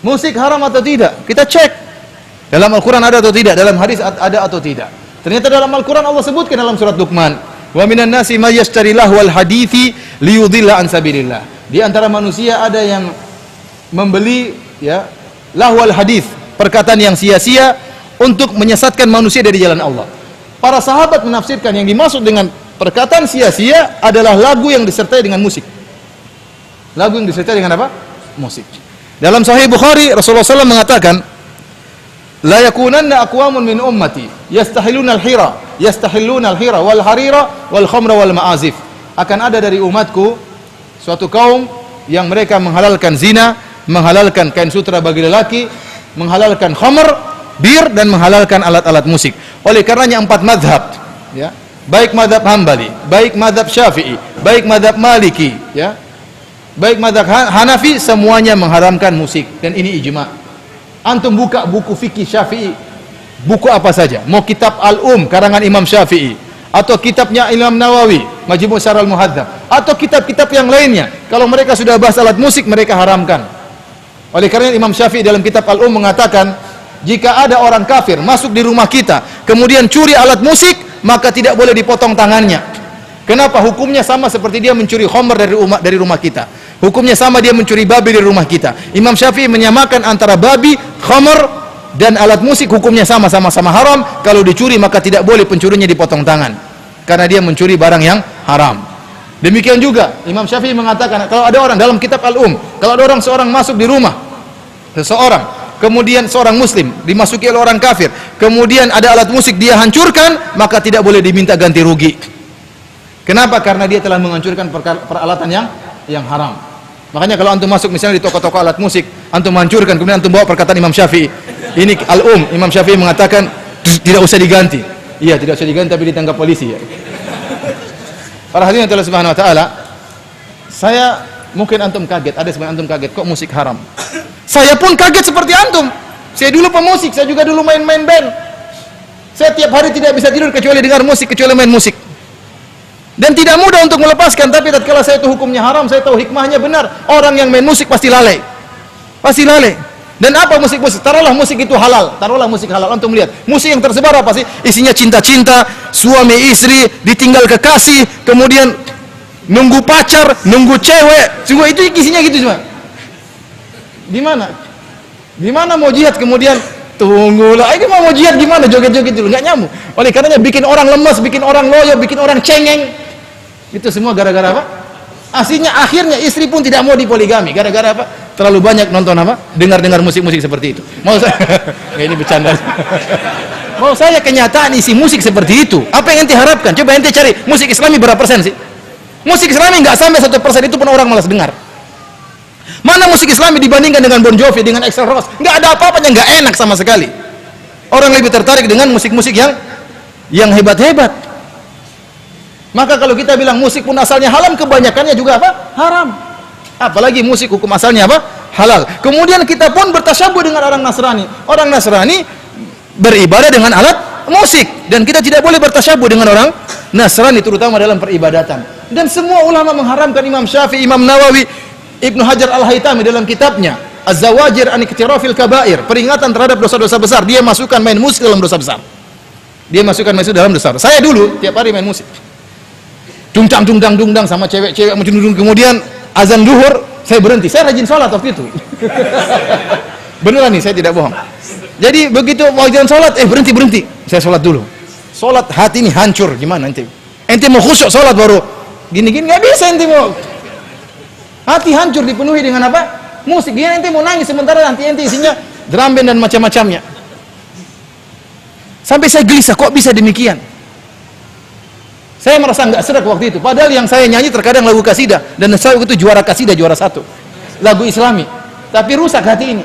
Musik haram atau tidak? Kita cek. Dalam Al-Quran ada atau tidak? Dalam hadis ada atau tidak? Ternyata dalam Al-Quran Allah sebutkan dalam surat Luqman, wa minan nasi may yashtari lahwal hadithi liyudilla an sabilillah. Di antara manusia ada yang membeli ya lahwal hadith, perkataan yang sia-sia untuk menyesatkan manusia dari jalan Allah. Para sahabat menafsirkan yang dimaksud dengan perkataan sia-sia adalah lagu yang disertai dengan musik. Lagu yang disertai dengan apa? Musik. Dalam Sahih Bukhari Rasulullah SAW mengatakan, la yakunanna aqwamun min ummati yastahilluna al-hira wal harira wal khamra wal ma'azif. Akan ada dari umatku suatu kaum yang mereka menghalalkan zina, menghalalkan kain sutra bagi lelaki, menghalalkan khamr, bir, dan menghalalkan alat-alat musik. Oleh karenanya 4 mazhab, ya, baik mazhab Hambali, baik mazhab Syafi'i, baik mazhab Maliki, ya, baik mazhab Hanafi, semuanya mengharamkan musik, dan ini ijma'. Antum buka buku fikih Syafi'i, buku apa saja, mau kitab karangan Imam Syafi'i, atau kitabnya Imam Nawawi, Majmu' Syarh al-Muhadzab, atau kitab-kitab yang lainnya, kalau mereka sudah bahas alat musik, mereka haramkan. Oleh karena Imam Syafi'i dalam kitab mengatakan, jika ada orang kafir masuk di rumah kita, kemudian curi alat musik, maka tidak boleh dipotong tangannya. Kenapa? Hukumnya sama seperti dia mencuri khamr dari rumah kita. Hukumnya sama dia mencuri babi dari rumah kita. Imam Syafi'i menyamakan antara babi, khamr, dan alat musik, hukumnya sama-sama haram. Kalau dicuri maka tidak boleh pencurinya dipotong tangan, karena dia mencuri barang yang haram. Demikian juga Imam Syafi'i mengatakan, kalau ada orang dalam kitab kalau ada seorang masuk di rumah seseorang, kemudian seorang muslim dimasuki oleh orang kafir, kemudian ada alat musik dia hancurkan, maka tidak boleh diminta ganti rugi. Kenapa? Karena dia telah menghancurkan peralatan yang haram. Makanya kalau antum masuk misalnya di toko-toko alat musik, antum hancurkan, kemudian antum bawa perkataan Imam Syafi'i, ini Imam Syafi'i mengatakan tidak usah diganti. Iya, tidak usah diganti, tapi ditangkap polisi, ya. Para hadirin Allah Subhanahu wa taala, saya mungkin antum kaget, ada sebagian antum kaget kok musik haram. Saya pun kaget seperti antum. Saya dulu pemusik, saya juga dulu main-main band. Saya tiap hari tidak bisa tidur kecuali dengar musik, kecuali main musik. Dan tidak mudah untuk melepaskan, tapi tatkala saya tahu hukumnya haram, saya tahu hikmahnya benar. Orang yang main musik pasti lalai. Pasti lalai. Dan apa musik-musik? Taruhlah musik itu halal. Taruhlah musik halal. Antum lihat, musik yang tersebar apa sih? Isinya cinta-cinta, suami istri, ditinggal kekasih, kemudian nunggu pacar, nunggu cewek. Semua itu isinya gitu semua. Di mana? Di mana mau jihad kemudian tunggulah. Ini mau jihad gimana? Joget-joget dulu, enggak nyambung. Oleh karenanya bikin orang lemas, bikin orang loyo, bikin orang cengeng. Itu semua gara-gara apa? Aslinya akhirnya istri pun tidak mau dipoligami. Gara-gara apa? Terlalu banyak nonton apa? Dengar-dengar musik-musik seperti itu. Mau saya nggak, ini bercanda. Mau saya kenyataan isi musik seperti itu. Apa yang ente harapkan? Coba ente cari musik Islami berapa persen sih? Musik Islami nggak sampai 1%, itu pun orang malas dengar. Mana musik Islami dibandingkan dengan Bon Jovi, dengan Axl Rose? Nggak ada apa-apanya, nggak enak sama sekali. Orang lebih tertarik dengan musik-musik yang hebat-hebat. Maka kalau kita bilang musik pun asalnya halal, kebanyakannya juga apa? Haram. Apalagi musik hukum asalnya apa? Halal. Kemudian kita pun bertasyabuh dengan orang Nasrani. Orang Nasrani beribadah dengan alat musik, dan kita tidak boleh bertasyabuh dengan orang Nasrani, terutama dalam peribadatan. Dan semua ulama mengharamkan. Imam Syafi'i, Imam Nawawi, Ibnu Hajar Al-Haytami dalam kitabnya Az-Zawajir an Iktirafil Kabair, peringatan terhadap dosa-dosa besar, dia masukkan main musik dalam dosa besar. Dia masukkan musik dalam dosa besar. Saya dulu tiap hari main musik, dungdang sama cewek-cewek, kemudian azan duhur saya berhenti. Saya rajin sholat waktu itu. Beneran nih, saya tidak bohong. Jadi begitu wajiban sholat, berhenti. Saya sholat dulu. Sholat hati ini hancur. Gimana ente? Ente mau khusyuk sholat baru gini-gini, nggak bisa ente mau. Hati hancur dipenuhi dengan apa? Musik. Dia ente mau nangis, sementara nanti ente isinya drum band dan macam-macamnya. Sampai saya gelisah, kok bisa demikian? Saya merasa nggak serak waktu itu. Padahal yang saya nyanyi terkadang lagu kasidah, dan saya waktu itu juara kasidah, juara 1 lagu Islami. Tapi rusak hati ini.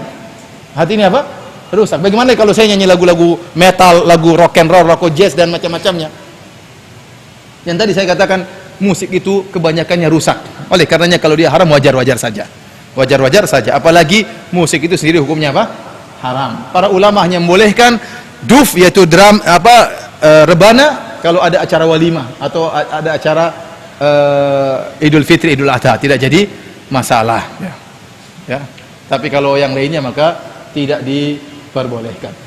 Hati ini apa? Rusak. Bagaimana kalau saya nyanyi lagu-lagu metal, lagu rock and roll, rock jazz dan macam-macamnya? Yang tadi saya katakan, musik itu kebanyakannya rusak. Oleh karenanya kalau dia haram, wajar-wajar saja. Wajar-wajar saja. Apalagi musik itu sendiri hukumnya apa? Haram. Para ulama hanya membolehkan duf, yaitu drum rebana, kalau ada acara walimah atau ada acara Idul Fitri, Idul Adha, tidak jadi masalah. Ya. Tapi kalau yang lainnya maka tidak diperbolehkan.